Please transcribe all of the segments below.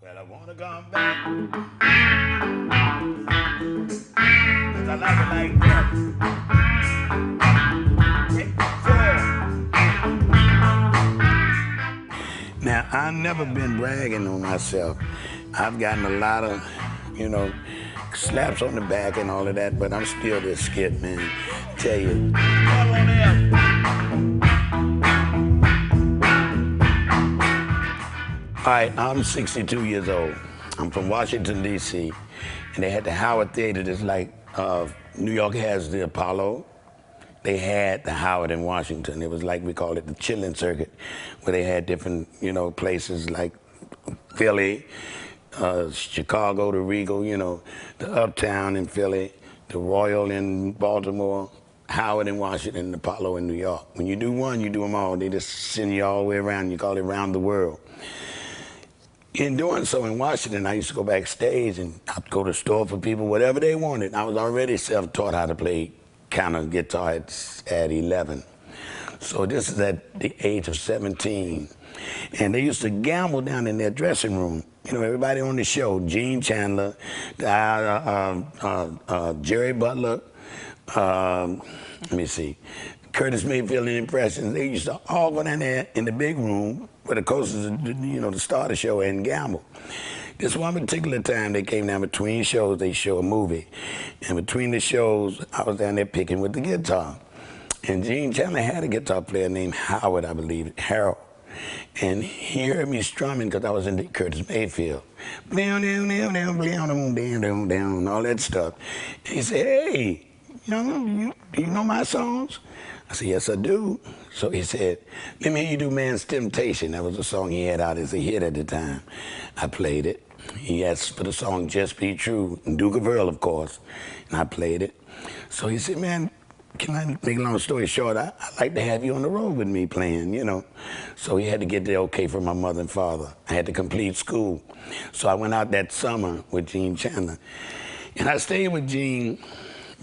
Well, I wanna come back, 'cause I like it like that. Now, I've never been bragging on myself. I've gotten a lot of, you know, slaps on the back and all of that, but I'm still this skit, man. Tell you. Come on in. All right, I'm 62 years old. I'm from Washington, D.C., and they had the Howard Theater, just like New York has the Apollo. They had the Howard in Washington. It was like, we call it the chilling circuit, where they had different, you know, places like Philly, Chicago, the Regal, you know, the Uptown in Philly, the Royal in Baltimore, Howard in Washington, the Apollo in New York. When you do one, you do them all. They just send you all the way around. You call it around the world. In doing so in Washington, I used to go backstage and I'd go to the store for people, whatever they wanted. I was already self-taught how to play kind of guitar at 11. So this is at the age of 17. And they used to gamble down in their dressing room. You know, everybody on the show, Gene Chandler, Jerry Butler, let me see, Curtis Mayfield and Impressions. They used to all go down there in the big room where the coasters, you know, to start the show and gamble. This one particular time they came down between shows, they show a movie. And between the shows, I was down there picking with the guitar. And Gene Chandler had a guitar player named Howard, I believe, Harold. And he heard me strumming because I was in Curtis Mayfield. All that stuff. And he said, hey, do you know my songs? I said, yes, I do. So he said, let me hear you do Man's Temptation. That was a song he had out as a hit at the time. I played it. He asked for the song Just Be True, and Duke of Earl, of course, and I played it. So he said, man, can I make a long story short, I'd like to have you on the road with me playing, you know. So he had to get the okay from my mother and father. I had to complete school. So I went out that summer with Gene Chandler. And I stayed with Gene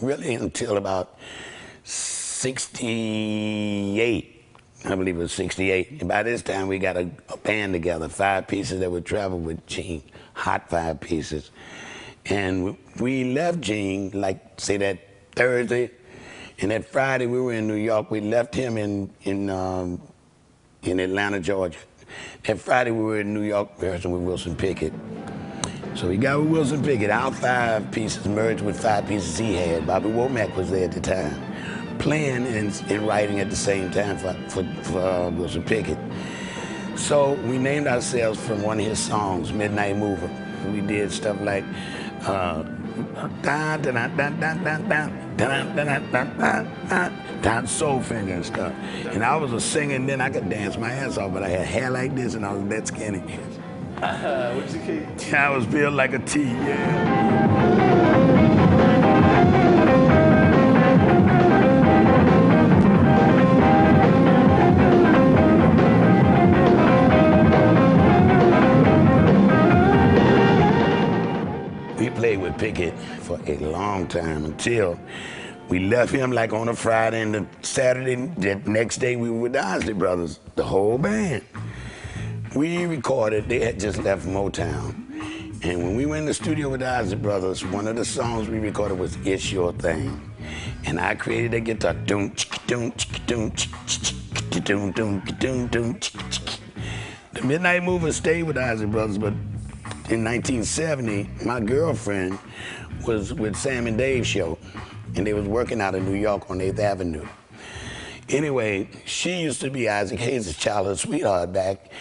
really until about 68. I believe it was 68. And by this time, we got a band together, 5 pieces that would travel with Gene, hot 5 pieces. And we left Gene, like, say, that Thursday. And that Friday, we were in New York. We left him in Atlanta, Georgia. That Friday, we were in New York rehearsing with Wilson Pickett. So we got with Wilson Pickett. Our 5 pieces merged with 5 pieces he had. Bobby Womack was there at the time, playing and writing at the same time for Wilson Pickett. So we named ourselves from one of his songs, Midnight Mover. We did stuff like soul finger and stuff. And I was a singer, and then I could dance my ass off, but I had hair like this and I was that skinny. What's your key? I was built like a T, yeah. We played with Pickett for a long time until we left him like on a Friday, and the Saturday, the next day we were with the Isley Brothers, the whole band. We recorded, they had just left Motown. And when we went in the studio with the Isley Brothers, one of the songs we recorded was It's Your Thing. And I created a guitar. The Midnight Mover stayed with the Isley Brothers, but in 1970, my girlfriend was with Sam and Dave's show, and they was working out in New York on 8th Avenue. Anyway, she used to be Isaac Hayes' childhood sweetheart back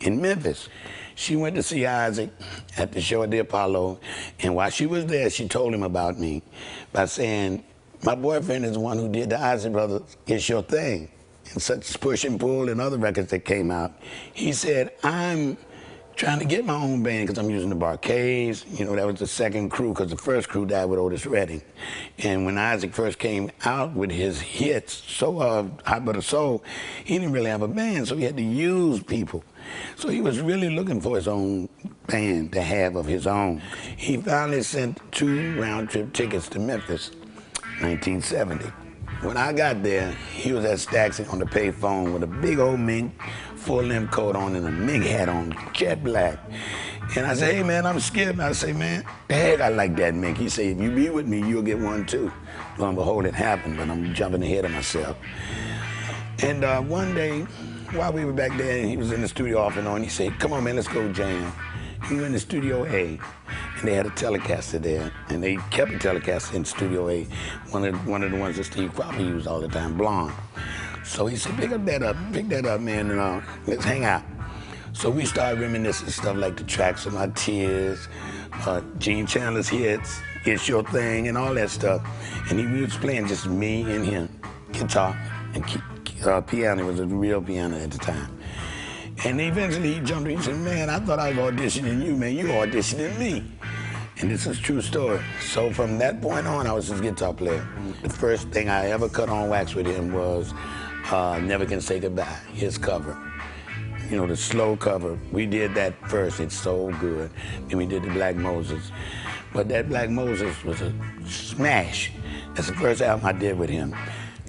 in Memphis. She went to see Isaac at the show at the Apollo, and while she was there, she told him about me by saying, my boyfriend is the one who did the Isaac Brothers, It's Your Thing, and such Push and Pull and other records that came out. He said, I'm trying to get my own band because I'm using the Barcades. You know, that was the second crew because the first crew died with Otis Redding. And when Isaac first came out with his hits, Hot Butter Soul, he didn't really have a band, so he had to use people. So he was really looking for his own band to have of his own. He finally sent 2 round-trip tickets to Memphis, 1970. When I got there, he was at Stax on the payphone with a big old mink full-length coat on and a mink hat on, jet black. And I say, hey man, I'm Skip. I say, man, heck, I like that mink. He say, if you be with me, you'll get one too. Lo and behold, it happened, but I'm jumping ahead of myself. And one day, while we were back there, he was in the studio off and on, he said, come on man, let's go jam. We went to Studio A, and they had a Telecaster there, and they kept a Telecaster in Studio A, one of the ones that Steve Cropper used all the time, blonde. So he said, pick that up, man, and let's hang out. So we started reminiscing stuff like the tracks of my tears, Gene Chandler's hits, It's Your Thing, and all that stuff. And he was playing just me and him, guitar and piano. It was a real piano at the time. And eventually he jumped in and said, man, I thought I was auditioning you, man. You auditioning me. And this is a true story. So from that point on, I was his guitar player. The first thing I ever cut on wax with him was Never Can Say Goodbye, his cover. You know, the slow cover. We did that first. It's so good. Then we did the Black Moses. But that Black Moses was a smash. That's the first album I did with him.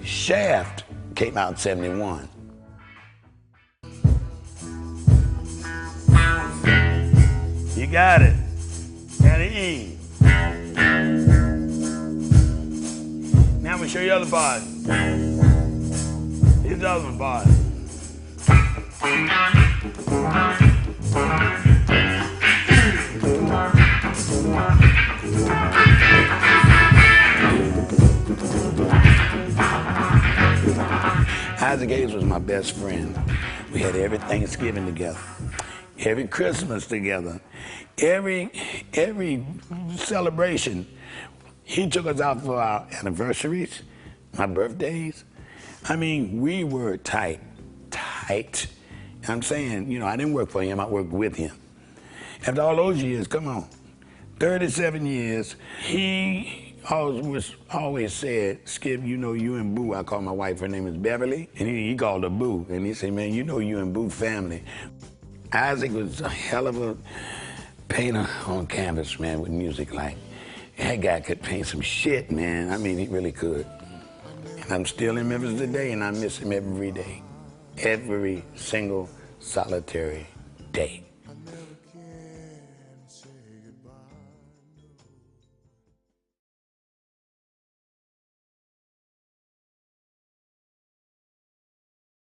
Shaft came out in '71. You got it. Got an E. Now I'm gonna show you the other part. Here's the other one part. Isaac Hayes was my best friend. We had every Thanksgiving together, every Christmas together, every celebration. He took us out for our anniversaries, my birthdays. I mean, we were tight. I'm saying, you know, I didn't work for him, I worked with him. After all those years, come on, 37 years, he always said, Skip, you know you and Boo, I call my wife, her name is Beverly, and he called her Boo, and he said, man, you know you and Boo family. Isaac was a hell of a painter on canvas, man, with music. Like, that guy could paint some shit, man. I mean, he really could. And I'm still in Memphis today, and I miss him every day. Every single solitary day.